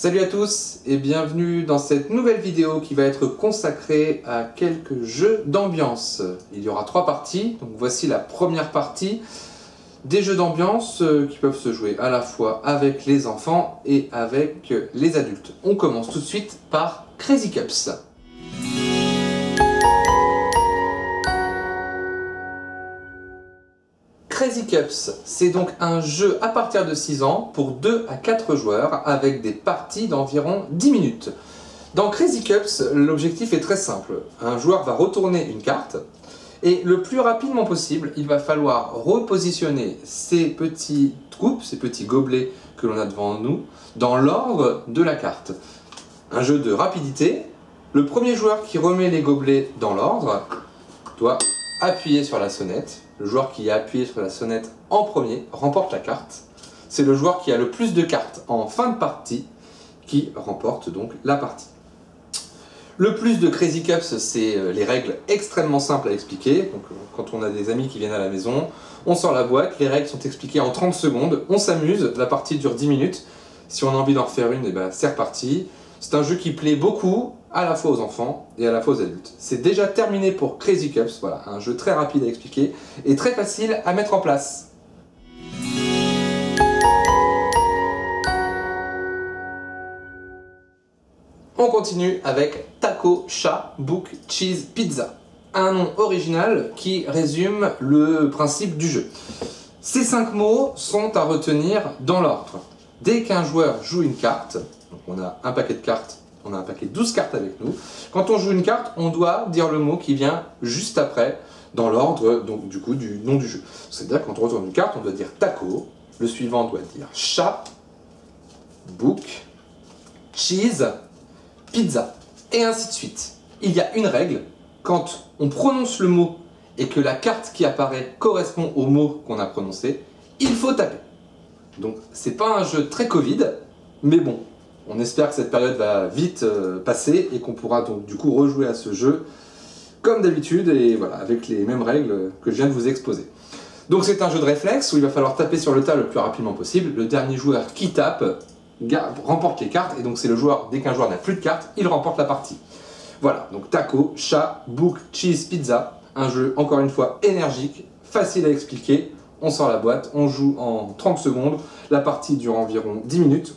Salut à tous et bienvenue dans cette nouvelle vidéo qui va être consacrée à quelques jeux d'ambiance. Il y aura 3 parties, donc voici la première partie des jeux d'ambiance qui peuvent se jouer à la fois avec les enfants et avec les adultes. On commence tout de suite par Crazy Cups. Crazy Cups, c'est donc un jeu à partir de 6 ans pour 2 à 4 joueurs avec des parties d'environ 10 minutes. Dans Crazy Cups, l'objectif est très simple. Un joueur va retourner une carte et le plus rapidement possible, il va falloir repositionner ces petites coupes, ces petits gobelets que l'on a devant nous, dans l'ordre de la carte. Un jeu de rapidité. Le premier joueur qui remet les gobelets dans l'ordre doit appuyer sur la sonnette. Le joueur qui a appuyé sur la sonnette en premier remporte la carte. C'est le joueur qui a le plus de cartes en fin de partie qui remporte donc la partie. Le plus de Crazy Cups, c'est les règles extrêmement simples à expliquer. Donc, quand on a des amis qui viennent à la maison, on sort la boîte, les règles sont expliquées en 30 secondes, on s'amuse, la partie dure 10 minutes. Si on a envie d'en refaire une, c'est reparti. C'est un jeu qui plaît beaucoup à la fois aux enfants et à la fois aux adultes. C'est déjà terminé pour Crazy Cups, voilà, un jeu très rapide à expliquer et très facile à mettre en place. On continue avec Taco, Chat, Book, Cheese, Pizza. Un nom original qui résume le principe du jeu. Ces 5 mots sont à retenir dans l'ordre. Dès qu'un joueur joue une carte, donc on a un paquet de cartes, on a un paquet de 12 cartes avec nous. Quand on joue une carte, on doit dire le mot qui vient juste après, dans l'ordre donc du coup du nom du jeu. C'est-à-dire quand on retourne une carte, on doit dire taco, le suivant doit dire chat, book, cheese, pizza, et ainsi de suite. Il y a une règle, quand on prononce le mot et que la carte qui apparaît correspond au mot qu'on a prononcé, il faut taper. Donc c'est pas un jeu très Covid, mais bon, on espère que cette période va vite passer et qu'on pourra donc du coup rejouer à ce jeu comme d'habitude et voilà, avec les mêmes règles que je viens de vous exposer. Donc c'est un jeu de réflexe où il va falloir taper sur le tas le plus rapidement possible. Le dernier joueur qui tape remporte les cartes et donc c'est le joueur, dès qu'un joueur n'a plus de cartes, il remporte la partie. Voilà, donc taco, chat, book, cheese, pizza, un jeu encore une fois énergique, facile à expliquer. On sort la boîte, on joue en 30 secondes, la partie dure environ 10 minutes.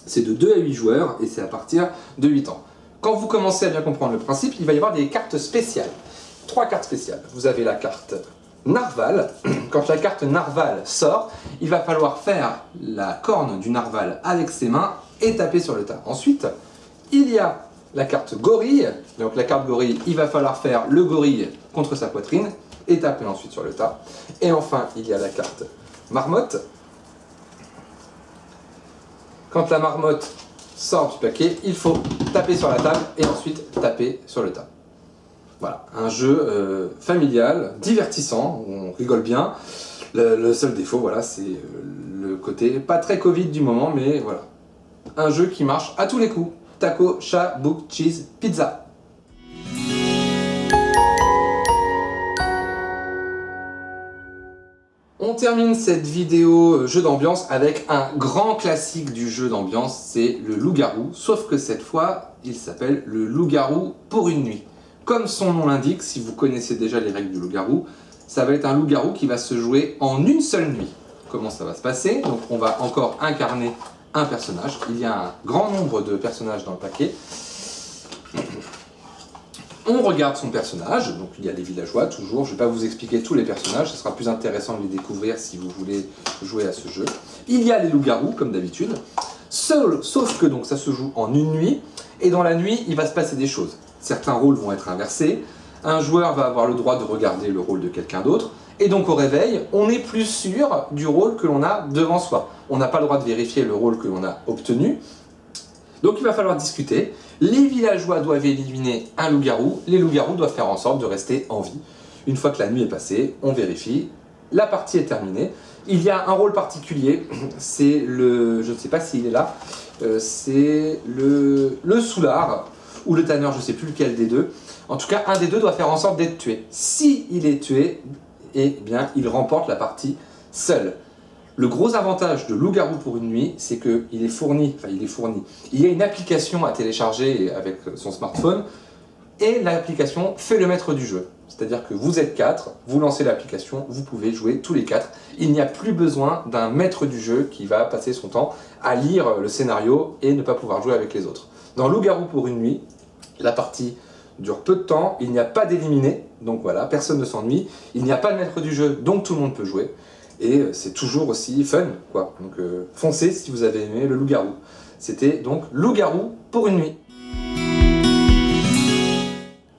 C'est de 2 à 8 joueurs et c'est à partir de 8 ans. Quand vous commencez à bien comprendre le principe, il va y avoir des cartes spéciales. 3 cartes spéciales. Vous avez la carte narval. Quand la carte narval sort, il va falloir faire la corne du narval avec ses mains et taper sur le tas. Ensuite, il y a la carte gorille. Donc la carte gorille, il va falloir faire le gorille contre sa poitrine et taper ensuite sur le tas. Et enfin, il y a la carte marmotte. Quand la marmotte sort du paquet, il faut taper sur la table et ensuite taper sur le tas. Voilà, un jeu familial, divertissant, où on rigole bien. Le seul défaut, voilà, c'est le côté pas très Covid du moment, mais voilà. Un jeu qui marche à tous les coups. Taco, chat, book, cheese, pizza. On termine cette vidéo jeu d'ambiance avec un grand classique du jeu d'ambiance, c'est le loup-garou, sauf que cette fois, il s'appelle le loup-garou pour une nuit. Comme son nom l'indique, si vous connaissez déjà les règles du loup-garou, ça va être un loup-garou qui va se jouer en une seule nuit. Comment ça va se passer? Donc on va encore incarner un personnage. Il y a un grand nombre de personnages dans le paquet. On regarde son personnage, donc il y a les villageois toujours, je ne vais pas vous expliquer tous les personnages, ce sera plus intéressant de les découvrir si vous voulez jouer à ce jeu. Il y a les loups-garous comme d'habitude, sauf que donc ça se joue en une nuit, et dans la nuit il va se passer des choses. Certains rôles vont être inversés, un joueur va avoir le droit de regarder le rôle de quelqu'un d'autre, et donc au réveil, on est plus sûr du rôle que l'on a devant soi. On n'a pas le droit de vérifier le rôle que l'on a obtenu, donc il va falloir discuter. Les villageois doivent éliminer un loup-garou, les loups-garous doivent faire en sorte de rester en vie. Une fois que la nuit est passée, on vérifie, la partie est terminée. Il y a un rôle particulier, c'est le, je ne sais pas s'il est là, c'est le soulard, ou le tanneur, je ne sais plus lequel des deux. En tout cas, un des deux doit faire en sorte d'être tué. Si il est tué, eh bien, il remporte la partie seul. Le gros avantage de Loup-garou pour une nuit, c'est qu'il est fourni, il y a une application à télécharger avec son smartphone, et l'application fait le maître du jeu. C'est-à-dire que vous êtes 4, vous lancez l'application, vous pouvez jouer tous les 4. Il n'y a plus besoin d'un maître du jeu qui va passer son temps à lire le scénario et ne pas pouvoir jouer avec les autres. Dans Loup-garou pour une nuit, la partie dure peu de temps, il n'y a pas d'éliminé, donc voilà, personne ne s'ennuie. Il n'y a pas de maître du jeu, donc tout le monde peut jouer. Et c'est toujours aussi fun, quoi. Donc foncez si vous avez aimé le Loup-garou. C'était donc Loup-garou pour une nuit.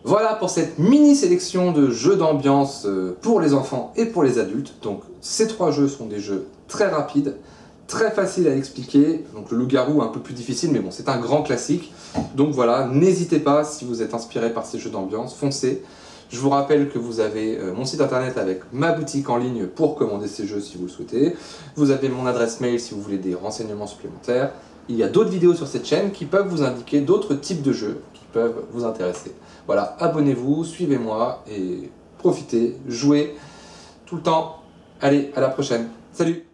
Voilà pour cette mini sélection de jeux d'ambiance pour les enfants et pour les adultes. Donc ces 3 jeux sont des jeux très rapides, très faciles à expliquer. Donc le Loup-garou un peu plus difficile, mais bon, c'est un grand classique. Donc voilà, n'hésitez pas si vous êtes inspiré par ces jeux d'ambiance, foncez. Je vous rappelle que vous avez mon site internet avec ma boutique en ligne pour commander ces jeux si vous le souhaitez. Vous avez mon adresse mail si vous voulez des renseignements supplémentaires. Il y a d'autres vidéos sur cette chaîne qui peuvent vous indiquer d'autres types de jeux qui peuvent vous intéresser. Voilà, abonnez-vous, suivez-moi et profitez, jouez tout le temps. Allez, à la prochaine. Salut!